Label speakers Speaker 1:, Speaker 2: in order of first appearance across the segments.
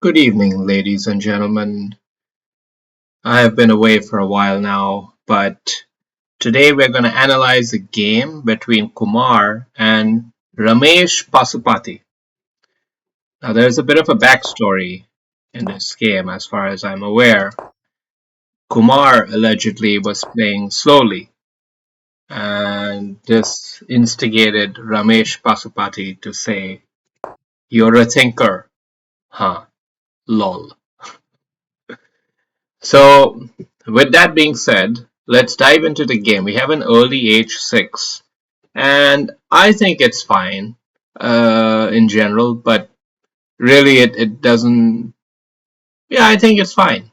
Speaker 1: Good evening, ladies and gentlemen. I have been away for a while now, but today we're going to analyze a game between Kumar and Ramesh Pasupati. Now, there's a bit of a backstory in this game, as far as I'm aware. Kumar allegedly was playing slowly, and this instigated Ramesh Pasupati to say, "You're a thinker, huh? Lol." So, with that being said, let's dive into the game. We have an early H6, and I think it's fine in general, but really it doesn't. Yeah, I think it's fine.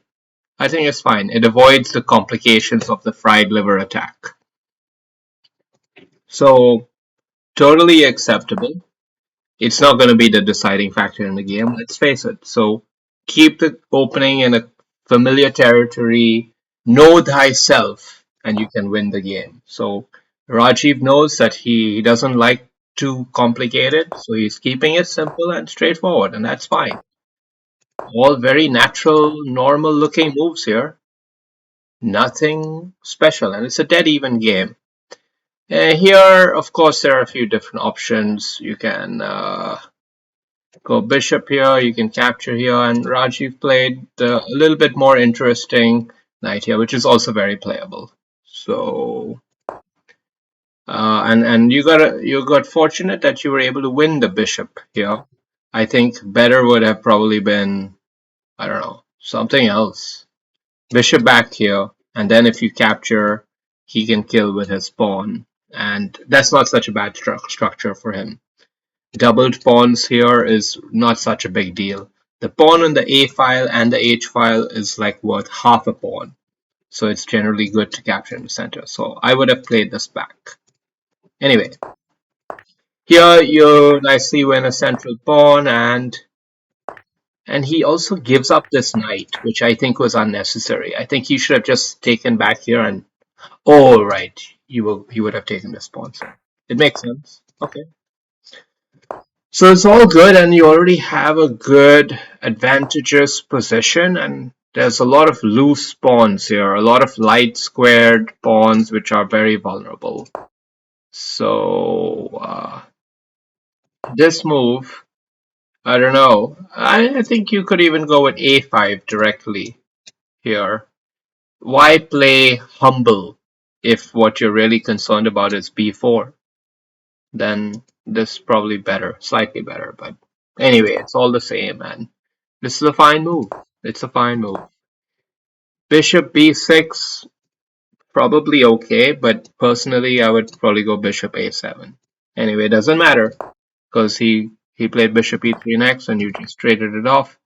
Speaker 1: I think it's fine. It avoids the complications of the fried liver attack. So, totally acceptable. It's not going to be the deciding factor in the game, let's face it. So, keep the opening in a familiar territory, know thyself, and you can win the game. So Rajiv knows that he doesn't like too complicated, so he's keeping it simple and straightforward, and that's fine. All very natural, normal looking moves here. Nothing special, and it's a dead even game. Here, of course, there are a few different options. You can go bishop here, you can capture here, and Rajiv played a little bit more interesting knight here, which is also very playable. So, and you got fortunate that you were able to win the bishop here. I think better would have probably been, I don't know, something else. Bishop back here, and then if you capture, he can kill with his pawn, and that's not such a bad structure for him. Doubled pawns here is not such a big deal. The pawn on the A file and the H file is like worth half a pawn. So it's generally good to capture in the center. So I would have played this back. Anyway, here you nicely win a central pawn, and he also gives up this knight, which I think was unnecessary. I think he should have just taken back here and oh right, he would have taken this pawn. So it makes sense. Okay. So it's all good, and you already have a good advantageous position, and there's a lot of loose pawns here, a lot of light squared pawns which are very vulnerable. So this move, I don't know. I think you could even go with a5 directly here. Why play humble if what you're really concerned about is b4? Then this is probably better, slightly better, but anyway, it's all the same, and this is a fine move. It's a fine move. Bishop b6, probably okay, but personally, I would probably go bishop a7. Anyway, it doesn't matter because he played bishop e3 next, and you just traded it off.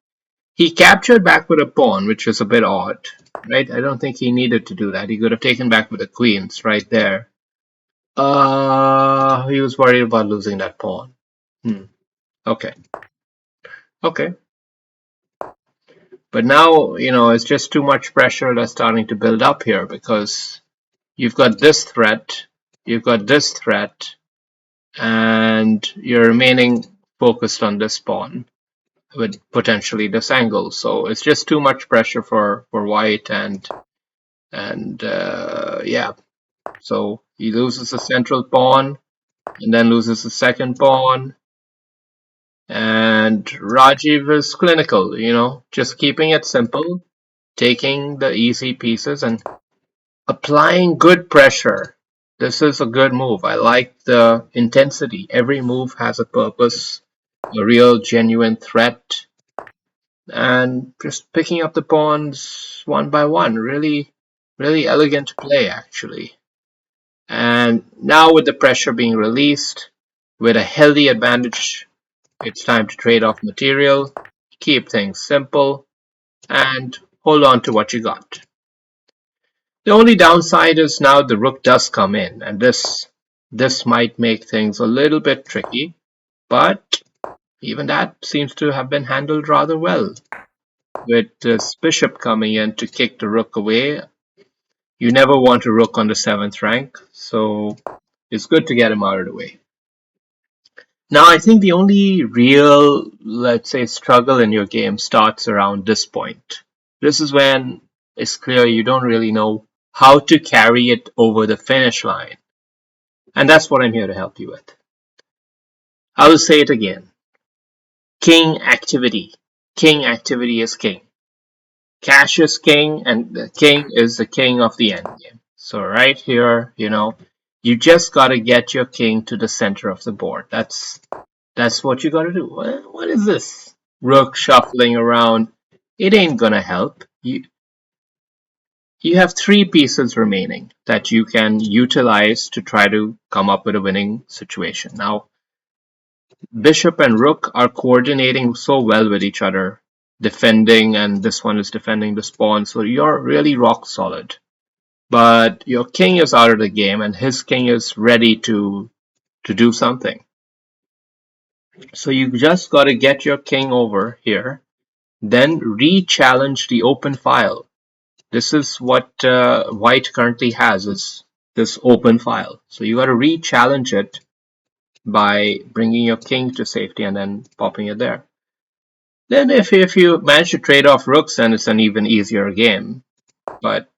Speaker 1: He captured back with a pawn, which is a bit odd, right? I don't think he needed to do that. He could have taken back with the queens right there. He was worried about losing that pawn. Okay. Okay. But now, it's just too much pressure that's starting to build up here because you've got this threat, you've got this threat, and you're remaining focused on this pawn with potentially this angle. So it's just too much pressure for white, and yeah. So he loses a central pawn and then loses the second pawn. And Rajiv is clinical, just keeping it simple, taking the easy pieces and applying good pressure. This is a good move. I like the intensity. Every move has a purpose, a real genuine threat, and just picking up the pawns one by one. Really, really elegant play, actually. And now with the pressure being released, with a healthy advantage, it's time to trade off material, keep things simple, and hold on to what you got. The only downside is now the rook does come in, and this might make things a little bit tricky, but even that seems to have been handled rather well. With this bishop coming in to kick the rook away, you never want a rook on the 7th rank, so it's good to get him out of the way. Now, I think the only real, let's say, struggle in your game starts around this point. This is when it's clear you don't really know how to carry it over the finish line. And that's what I'm here to help you with. I will say it again. King activity. King activity is king. Cash is king, and the king is the king of the endgame. So right here, you just gotta get your king to the center of the board. That's what you gotta do. What is this? Rook shuffling around. It ain't gonna help. You have three pieces remaining that you can utilize to try to come up with a winning situation. Now, bishop and rook are coordinating so well with each other, defending, and this one is defending the pawn, so you're really rock solid. But your king is out of the game, and his king is ready to do something. So you just got to get your king over here, then re-challenge the open file. This is what white currently has, is this open file. So you got to re-challenge it by bringing your king to safety and then popping it there. Then if you manage to trade off rooks, then it's an even easier game. But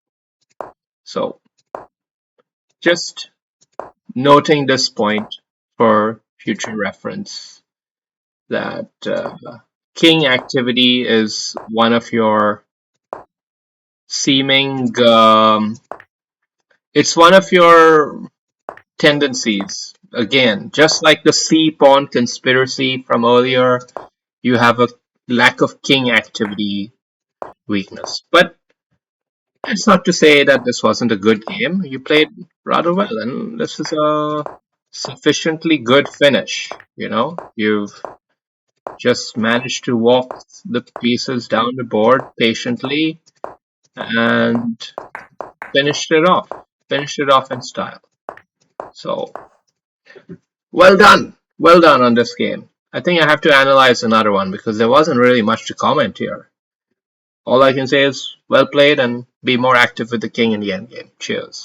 Speaker 1: so just noting this point for future reference, that king activity is one of your seeming it's one of your tendencies. Again, just like the C pawn conspiracy from earlier, you have a lack of king activity weakness. But it's not to say that this wasn't a good game. You played rather well, and this is a sufficiently good finish. You've just managed to walk the pieces down the board patiently and finished it off. Finished it off in style. So, well done. Well done on this game. I think I have to analyze another one because there wasn't really much to comment here. All I can say is well played and be more active with the king in the endgame. Cheers.